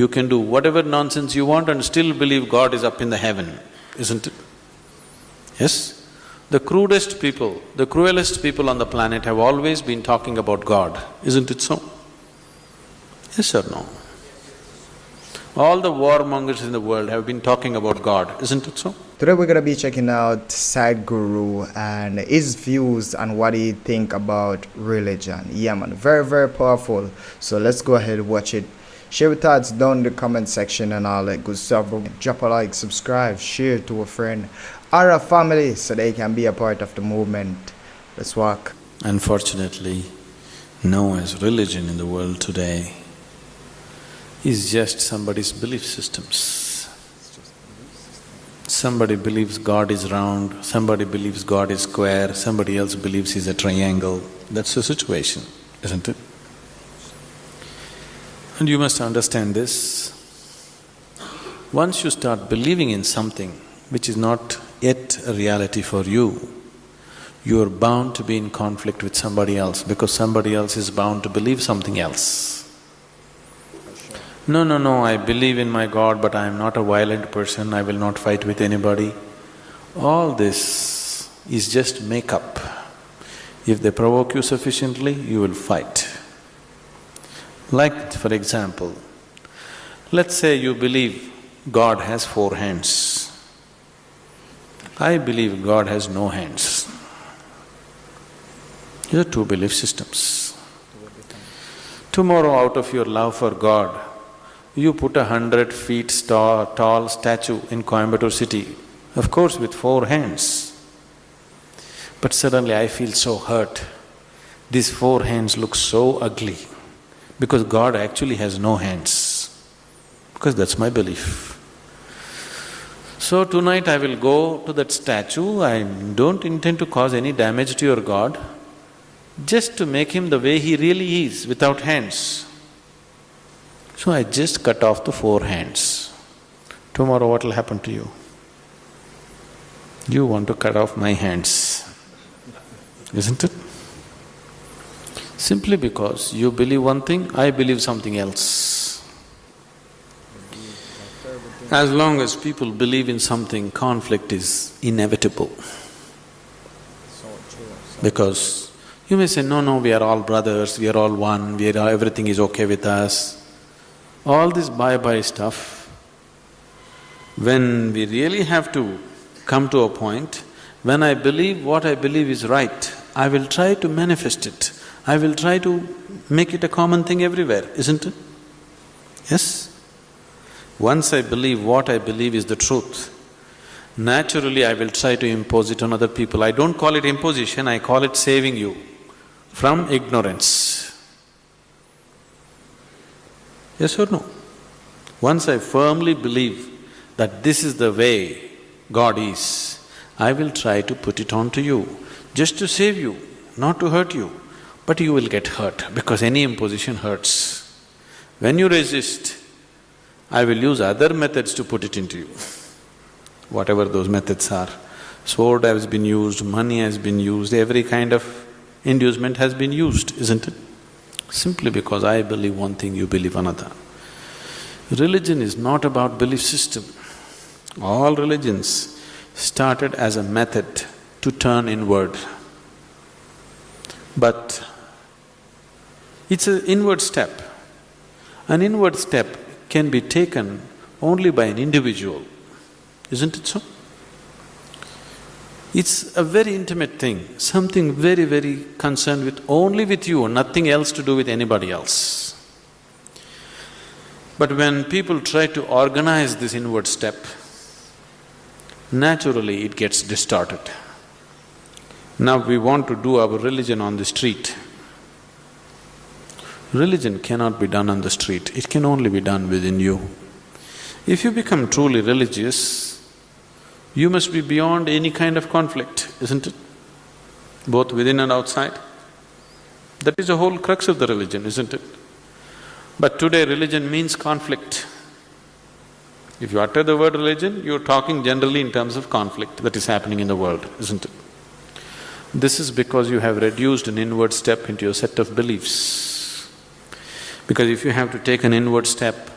You can do whatever nonsense you want and still believe God is up in the heaven, isn't it? Yes? The crudest people, the cruelest people on the planet have always been talking about God, isn't it so? Yes or no? All the warmongers in the world have been talking about God, isn't it so? Today we're gonna be checking out Sadhguru and his views on what he think about religion. Yeah man, very, very powerful. So let's go ahead and watch it. Share your thoughts down in the comment section and all that good stuff. Drop a like, subscribe, share to a friend or a family so they can be a part of the movement. Let's walk. Unfortunately, known as religion in the world today is just somebody's belief systems. Somebody believes God is round, somebody believes God is square, somebody else believes he's a triangle. That's the situation, isn't it? And you must understand this. Once you start believing in something which is not yet a reality for you, you are bound to be in conflict with somebody else because somebody else is bound to believe something else. No, I believe in my God, but I am not a violent person, I will not fight with anybody. All this is just make-up. If they provoke you sufficiently, you will fight. Like, for example, let's say you believe God has 4 hands. I believe God has no hands. These are 2 belief systems. Tomorrow, out of your love for God, you put a 100 feet tall statue in Coimbatore city, of course with 4 hands. But suddenly I feel so hurt. These 4 hands look so ugly because God actually has no hands, because that's my belief. So tonight I will go to that statue, I don't intend to cause any damage to your God, just to make him the way he really is, without hands. So I just cut off the 4 hands. Tomorrow what will happen to you? You want to cut off my hands, isn't it? Simply because you believe one thing, I believe something else. As long as people believe in something, conflict is inevitable. Because you may say, no, we are all brothers, we are all one, everything is okay with us. All this bye-bye stuff, when we really have to come to a point, when I believe what I believe is right, I will try to manifest it. I will try to make it a common thing everywhere, isn't it? Yes? Once I believe what I believe is the truth, naturally I will try to impose it on other people. I don't call it imposition, I call it saving you from ignorance. Yes or no? Once I firmly believe that this is the way God is, I will try to put it on to you, just to save you, not to hurt you. But you will get hurt because any imposition hurts. When you resist, I will use other methods to put it into you, whatever those methods are. Sword has been used, money has been used, every kind of inducement has been used, isn't it? Simply because I believe one thing, you believe another. Religion is not about belief system. All religions started as a method to turn inward. But it's an inward step. An inward step can be taken only by an individual, isn't it so? It's a very intimate thing, something very, very concerned with only with you, nothing else to do with anybody else. But when people try to organize this inward step, naturally it gets distorted. Now we want to do our religion on the street. Religion cannot be done on the street, it can only be done within you. If you become truly religious, you must be beyond any kind of conflict, isn't it? Both within and outside. That is the whole crux of the religion, isn't it? But today religion means conflict. If you utter the word religion, you're talking generally in terms of conflict that is happening in the world, isn't it? This is because you have reduced an inward step into your set of beliefs. Because if you have to take an inward step,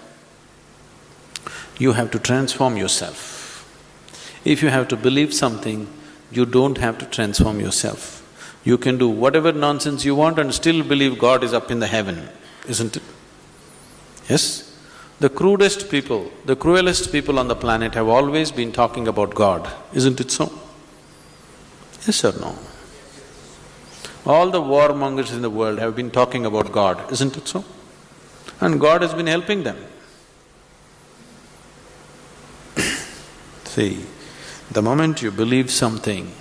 You have to transform yourself. If you have to believe something, you don't have to transform yourself. You can do whatever nonsense you want and still believe God is up in the heaven, isn't it? Yes? The crudest people, the cruelest people on the planet have always been talking about God, isn't it so? Yes or no? All the warmongers in the world have been talking about God, isn't it so? And God has been helping them. See, the moment you believe something,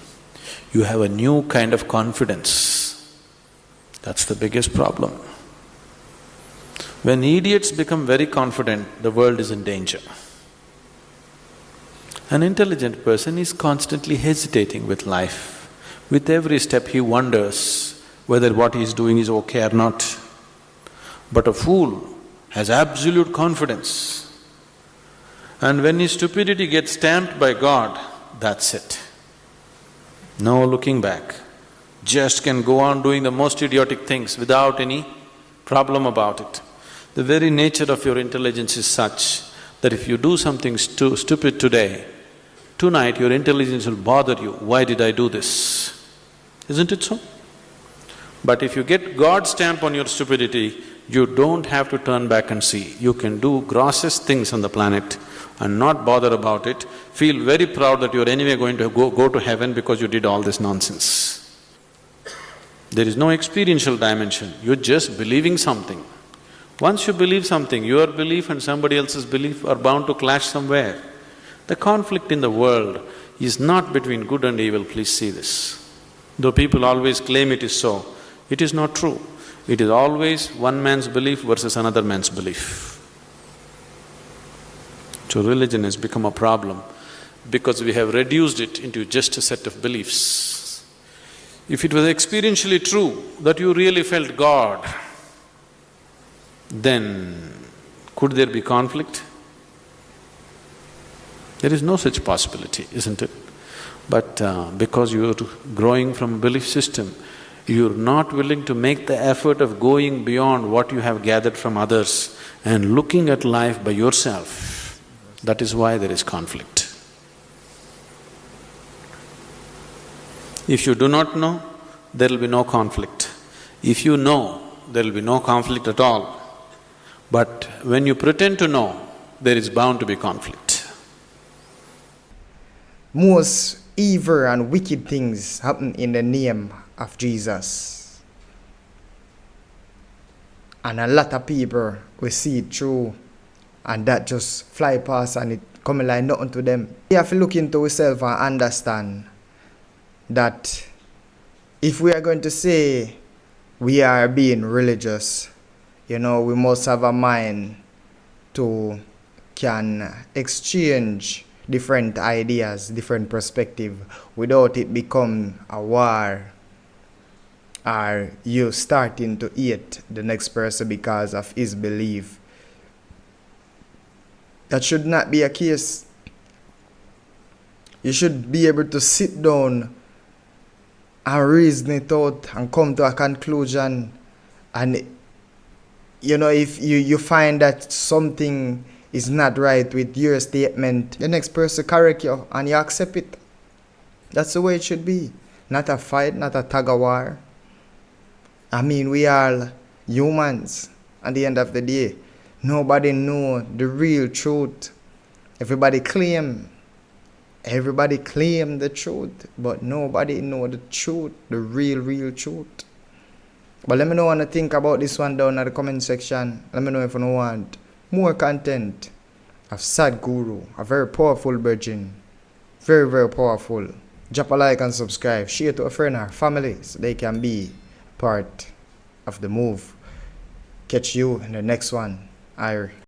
you have a new kind of confidence. That's the biggest problem. When idiots become very confident, the world is in danger. An intelligent person is constantly hesitating with life. With every step he wonders whether what he is doing is okay or not. But a fool has absolute confidence. And when his stupidity gets stamped by God, that's it. No looking back. Just can go on doing the most idiotic things without any problem about it. The very nature of your intelligence is such that if you do something stupid today, tonight your intelligence will bother you, why did I do this? Isn't it so? But if you get God's stamp on your stupidity, you don't have to turn back and see. You can do grossest things on the planet and not bother about it, feel very proud that you're anyway going to go to heaven because you did all this nonsense. There is no experiential dimension, you're just believing something. Once you believe something, your belief and somebody else's belief are bound to clash somewhere. The conflict in the world is not between good and evil, please see this. Though people always claim it is so, it is not true. It is always one man's belief versus another man's belief. So religion has become a problem because we have reduced it into just a set of beliefs. If it was experientially true that you really felt God, then could there be conflict? There is no such possibility, isn't it? But because you're growing from a belief system, you're not willing to make the effort of going beyond what you have gathered from others and looking at life by yourself. That is why there is conflict. If you do not know, there will be no conflict. If you know, there will be no conflict at all. But when you pretend to know, there is bound to be conflict. Most evil and wicked things happen in the name of Jesus. And a lot of people will see it through and that just fly past and it coming like nothing to them. We have to look into ourselves and understand that if we are going to say we are being religious, we must have a mind to can exchange different ideas, different perspective without it become a war or you starting to hate the next person because of his belief. That should not be a case. You should be able to sit down and reason it out and come to a conclusion. And if you find that something is not right with your statement, the next person correct you and you accept it. That's the way it should be. Not a fight, not a tug of war. I mean, we are humans at the end of the day. Nobody know the real truth. Everybody claim the truth, but nobody know the truth, the real truth. But let me know what you think about this one down in the comment section. Let me know if you want more content of Sadhguru, a very powerful virgin. Very, very powerful. Drop a like and subscribe. Share to a friend or family so they can be part of the move. Catch you in the next one. Irie.